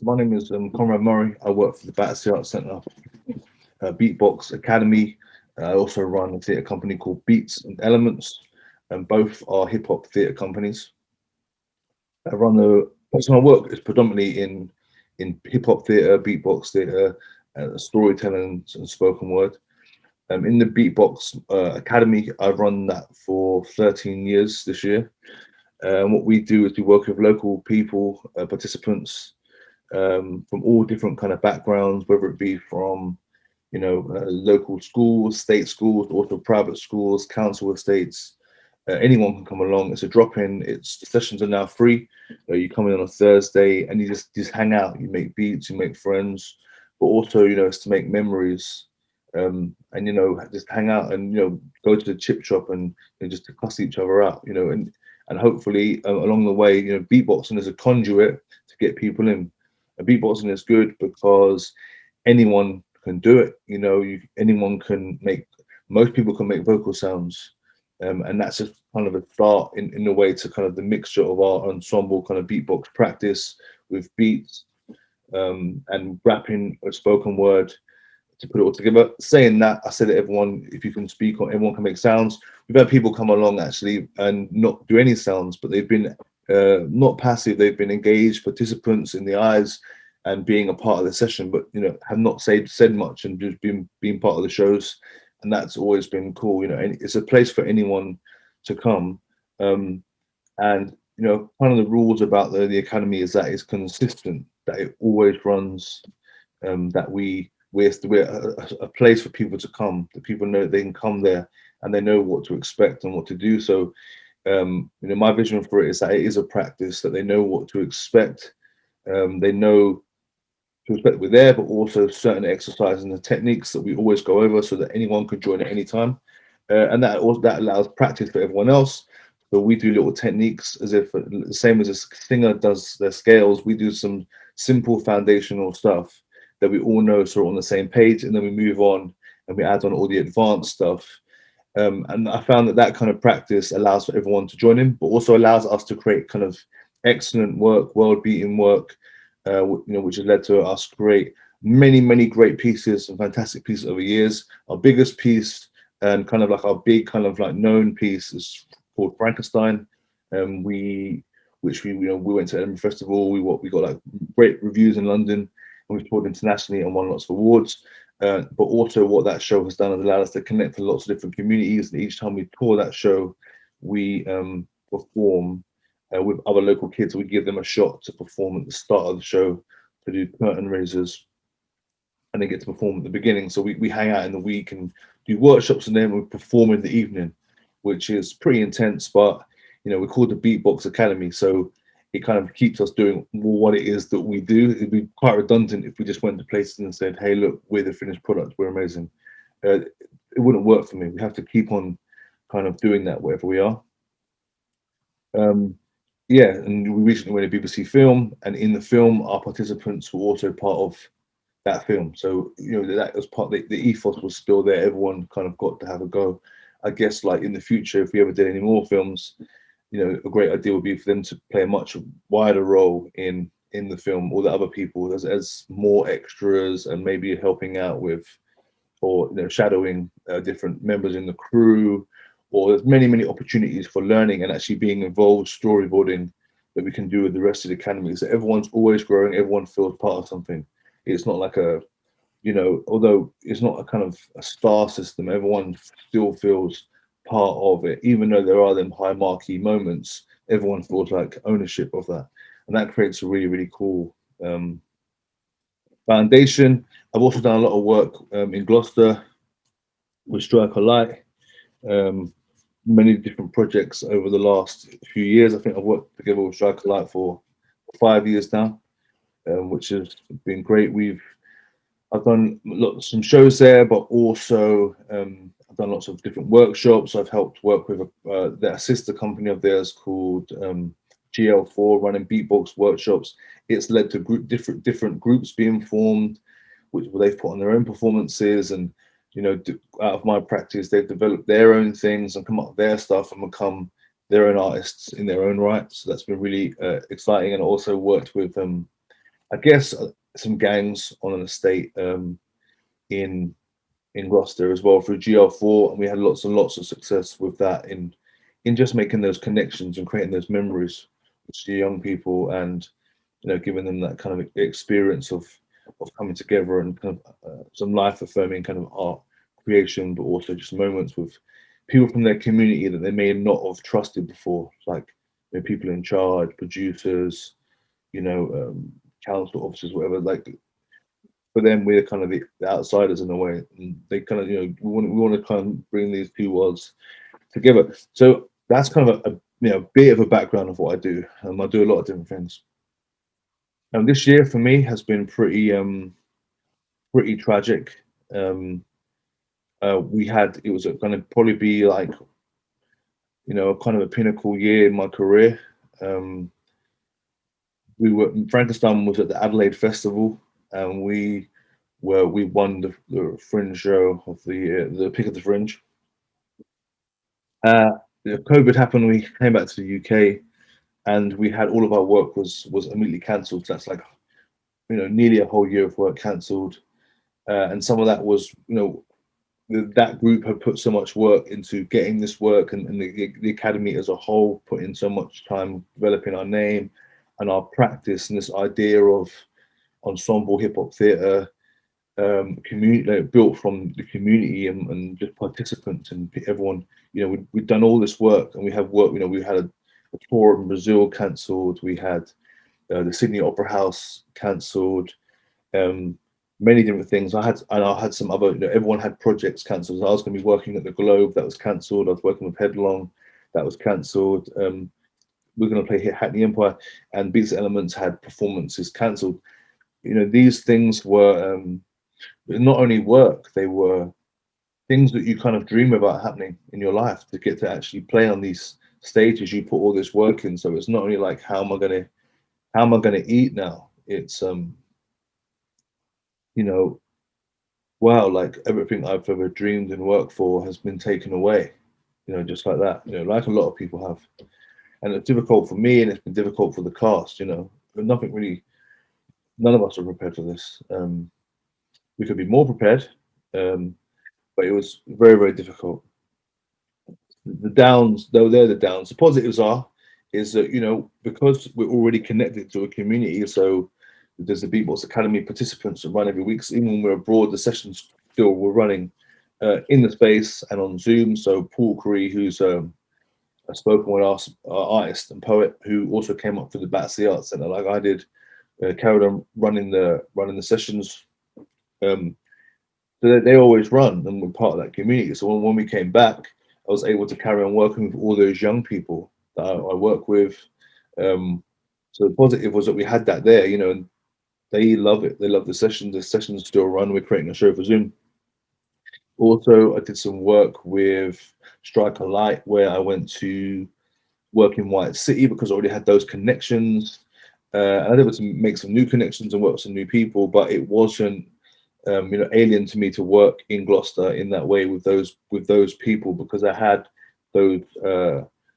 So my name is Conrad Murray. I work for the Battersea Arts Centre Beatbox Academy. I also run a theatre company called Beats and Elements, and both are hip hop theatre companies. I run the so my work is predominantly in hip hop theatre, beatbox theatre, storytelling and spoken word. In the Beatbox Academy, I've run that for 13 years this year. And what we do is we work with local people, participants from all different kind of backgrounds, whether it be from local schools, state schools, also private schools, council estates. Anyone can come along. It's a drop-in. It's the sessions are now free. You come in on a Thursday and you just hang out. You make beats, you make friends, but also it's to make memories. And just hang out and go to the chip shop and just to cuss each other out. And hopefully along the way, beatboxing is a conduit to get people in. And beatboxing is good because anyone can do it. Anyone can make. Most people can make vocal sounds, and that's just kind of a start in a way to kind of the mixture of our ensemble kind of beatbox practice with beats and rapping or spoken word to put it all together. Saying that, I said that everyone, if you can speak or everyone can make sounds. We've had people come along actually and not do any sounds, but they've been not passive. They've been engaged participants in the eyes and being a part of the session, but have not said much and just been part of the shows, and that's always been cool. And it's a place for anyone to come. And one of the rules about the academy is that it's consistent, that it always runs, that we're a place for people to come, that people know they can come there and they know what to expect and what to do. So my vision for it is that it is a practice, that they know what to expect. They know to expect we're there, but also certain exercises and the techniques that we always go over so that anyone can join at any time. And that allows practice for everyone else. So we do little techniques as if the same as a singer does their scales. We do some simple foundational stuff that we all know, so we're on the same page, and then we move on and we add on all the advanced stuff. And I found that kind of practice allows for everyone to join in, but also allows us to create kind of excellent work, world-beating work, which has led to us create many great pieces and fantastic pieces over years. Our biggest piece and kind of like our big kind of like known piece is called Frankenstein. Which we went to Edinburgh Festival. We got like great reviews in London, and we've toured internationally and won lots of awards. But also what that show has done has allowed us to connect to lots of different communities. And each time we tour that show, we perform with other local kids. We give them a shot to perform at the start of the show, to do curtain raisers, and they get to perform at the beginning. So we hang out in the week and do workshops, and then we perform in the evening, which is pretty intense. But we're called the Beatbox Academy, so it kind of keeps us doing what it is that we do. It'd be quite redundant if we just went to places and said, "Hey, look, we're the finished product. We're amazing." It wouldn't work for me. We have to keep on kind of doing that wherever we are. Yeah, and we recently won a BBC film, and in the film, our participants were also part of that film. So that was part. The ethos was still there. Everyone kind of got to have a go. I guess like in the future, if we ever did any more films, a great idea would be for them to play a much wider role in the film, all the other people as more extras and maybe helping out with, or shadowing different members in the crew, or there's many opportunities for learning and actually being involved, storyboarding, that we can do with the rest of the academy. So everyone's always growing, everyone feels part of something. It's not like although it's not a kind of a star system, everyone still feels part of it. Even though there are them high marquee moments, everyone feels like ownership of that, and that creates a really cool foundation. I've also done a lot of work in Gloucester with Strike a Light, many different projects over the last few years. I think I've worked together with Strike a Light for 5 years now, which has been great. I've done some shows there, but also I've done lots of different workshops. I've helped work with their sister company of theirs called GL4, running beatbox workshops. It's led to different groups being formed, which they've put on their own performances. And out of my practice, they've developed their own things and come up with their stuff and become their own artists in their own right. So that's been really exciting. And I also worked with I guess some gangs on an estate in Gloucester as well through GL4, and we had lots and lots of success with that in just making those connections and creating those memories with the young people, and giving them that kind of experience of coming together and kind of some life affirming kind of art creation, but also just moments with people from their community that they may not have trusted before, like people in charge, producers, you know, council officers, whatever. Like for them, we're kind of the outsiders in a way, and they kind of we want to kind of bring these two worlds together. So that's kind of a bit of a background of what I do. I do a lot of different things. And this year for me has been pretty tragic. Um, we had it was going to probably be like kind of a pinnacle year in my career. Um, Frankenstein was at the Adelaide Festival, and we won the Fringe show of the year, the pick of the Fringe. Uh, COVID happened. We came back to the UK, and we had all of our work was immediately cancelled. So that's like nearly a whole year of work cancelled, and some of that was that group had put so much work into getting this work, and the academy as a whole put in so much time developing our name and our practice and this idea of ensemble hip hop theatre community built from the community and just participants and everyone. We've done all this work, and we have work. We had a tour in Brazil cancelled. We had the Sydney Opera House cancelled. Um, Many different things. I had some other. Everyone had projects cancelled. So I was going to be working at the Globe, that was cancelled. I was working with Headlong, that was cancelled. We're going to play here Hackney Empire, and Beats Elements had performances cancelled. These things were not only work; they were things that you kind of dream about happening in your life, to get to actually play on these stages. You put all this work in, so it's not only like how am I gonna eat now? It's you know wow, like everything I've ever dreamed and worked for has been taken away, just like that, like a lot of people have. And it's difficult for me, and it's been difficult for the cast. But nothing really, none of us are prepared for this. We could be more prepared, um, but it was very, very difficult. The downs, though, they're the downs. The positives are is that because we're already connected to a community, so there's the Beatbox Academy participants that run every week. So even when we're abroad, the sessions still were running in the space and on Zoom. So Paul Curry, who's a spoken word artist and poet, who also came up for the Battersea Arts Centre, like I did, carried on running the sessions. Um, so they always run, and we're part of that community. So when we came back, I was able to carry on working with all those young people that I work with. So the positive was that we had that there, and they love it. They love the sessions. The sessions still run. We're creating a show for Zoom. Also, I did some work with Strike a Light, where I went to work in White City because I already had those connections. And I was able to make some new connections and work with some new people, but it wasn't alien to me to work in Gloucester in that way with those people, because I had those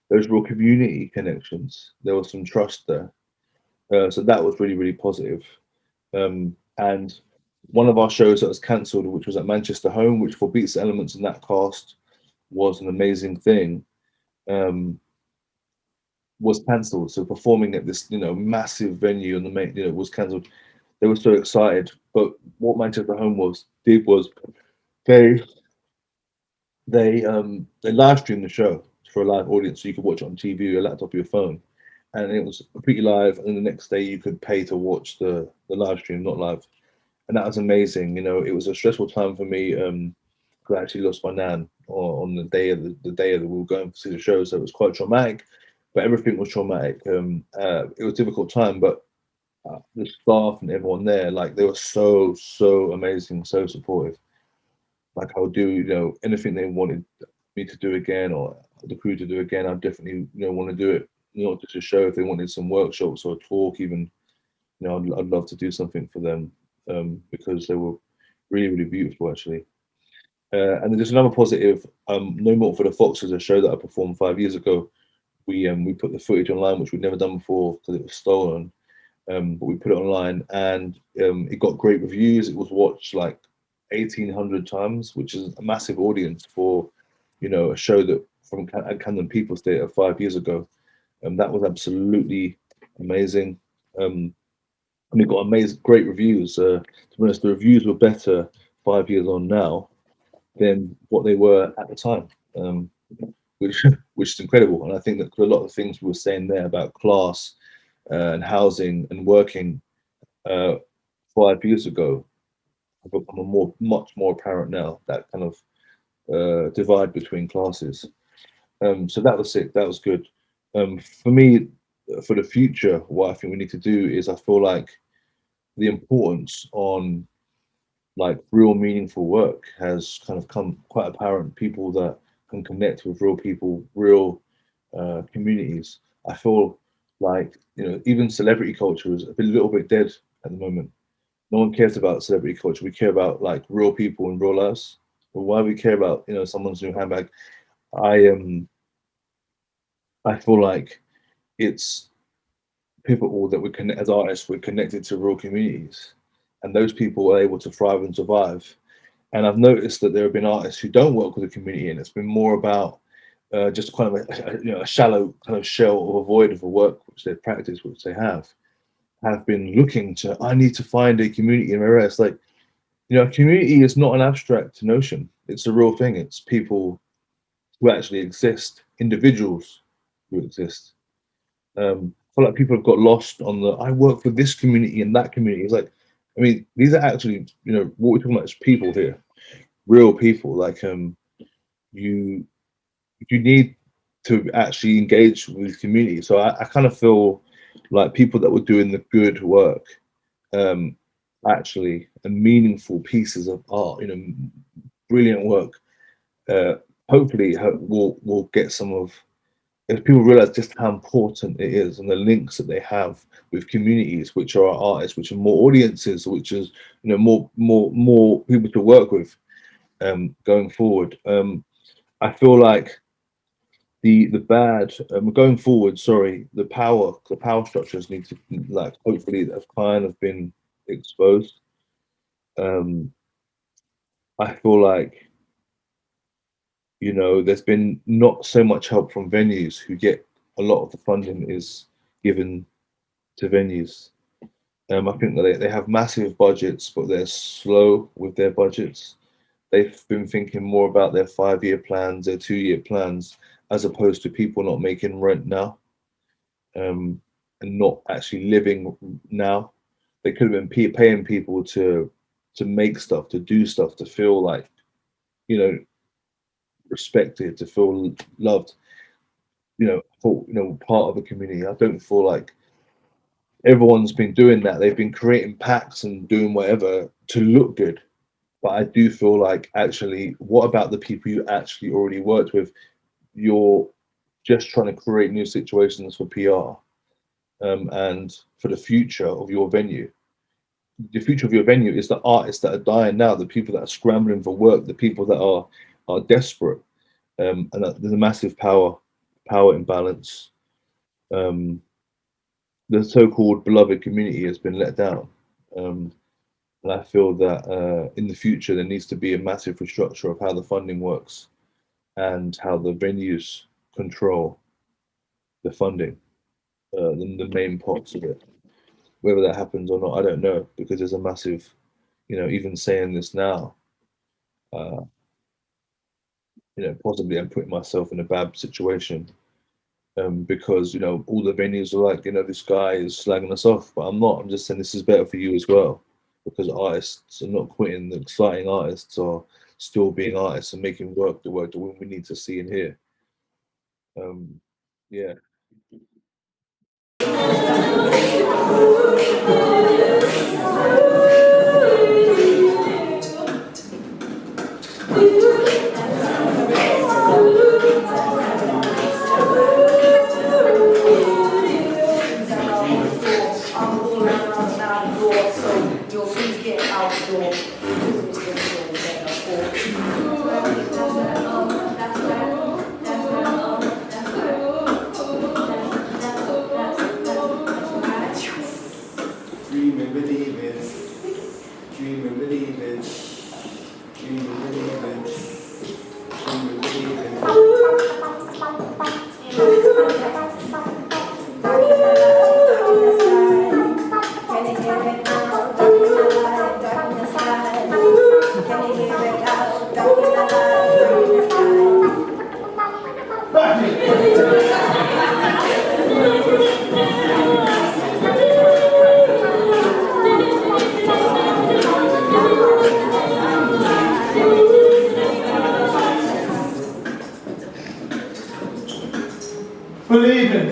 those real community connections. There was some trust there, so that was really, really positive. And one of our shows that was cancelled, which was at Manchester Home, which for Beats Elements and that cast was an amazing thing, um, was cancelled. So performing at this massive venue and the main was cancelled. They were so excited, but what Manchester Home did was they they live streamed the show for a live audience, so you could watch it on TV, your laptop, your phone, and it was completely live. And then the next day you could pay to watch the live stream, not live, and that was amazing. It was a stressful time for me. I actually lost my nan on the day of the day that we were going to see the show, so it was quite traumatic. But everything was traumatic. It was a difficult time, but the staff and everyone there, like they were so amazing, so supportive. Like I'll do anything they wanted me to do again, or the crew to do again. I definitely want to do it. Not just a show. If they wanted some workshops or a talk, even I'd love to do something for them, because they were really, really beautiful actually. And then there's another positive. No More for the Fox is a show that I performed 5 years ago. We put the footage online, which we'd never done before because it was stolen. but we put it online, and it got great reviews. It was watched like 1,800 times, which is a massive audience for, a show that from Camden People's Theatre 5 years ago. That was absolutely amazing. Um, and it got amazing, great reviews. To be honest, the reviews were better 5 years on now than what they were at the time, which which is incredible. And I think that a lot of the things we were saying there about class and housing and working uh, 5 years ago have become much more apparent now. That kind of divide between classes. So that was it. That was good. For me, for the future, what I think we need to do is I feel like the importance on like real meaningful work has kind of come quite apparent. People that can connect with real people, real communities. I feel like even celebrity culture is a little bit dead at the moment. No one cares about celebrity culture. We care about like real people in real lives. But why we care about someone's new handbag? I I feel like it's pivotal that we connect as artists. We're connected to real communities, and those people are able to thrive and survive. And I've noticed that there have been artists who don't work with the community, and it's been more about just kind of a shallow kind of shell of a void of a work which they practice, which they have been looking to. I need to find a community in my area. It's like a community is not an abstract notion. It's a real thing. It's people who actually exist, individuals who exist. I feel like people have got lost on the I work for this community and that community. It's like, I mean, these are actually, what we're talking about is people here, real people. Like, you you need to actually engage with community. So I kind of feel like people that were doing the good work, um, actually, and meaningful pieces of art, brilliant work. Uh, Hopefully, will get some of if people realize just how important it is and the links that they have with communities, which are artists, which are more audiences, which is more people to work with going forward. I feel like the bad going forward. Sorry, the power structures need to like hopefully have kind of been exposed. Um, I feel like there's been not so much help from venues who get a lot of the funding is given to venues. I think that they have massive budgets, but they're slow with their budgets. They've been thinking more about their 5 year plans, their 2 year plans, as opposed to people not making rent now, and not actually living now. They could have been paying people to make stuff, to do stuff, to feel like you know respected, to feel loved. For part of a community. I don't feel like everyone's been doing that. They've been creating packs and doing whatever to look good. But I do feel like actually, what about the people you actually already worked with? You're just trying to create new situations for PR, and for the future of your venue. The future of your venue is the artists that are dying now, the people that are scrambling for work, the people that are desperate, and that there's a massive power imbalance. Um, the so-called beloved community has been let down. Um, and I feel that in the future there needs to be a massive restructure of how the funding works and how the venues control the funding, the main pots of it. Whether that happens or not, I don't know because there's a massive, even saying this now, uh, possibly I'm putting myself in a bad situation, because all the venues are like, this guy is slagging us off, but I'm not. I'm just saying this is better for you as well, because artists are not quitting. The exciting artists are still being artists and making the work that we need to see and hear. Um, yeah. dream and believe it, dream and believe it, dream and believe it. Can you hear it now? Dark in the light, dark in the sky. Can you hear it out? Dark in the light, dark in the sky. Believe it.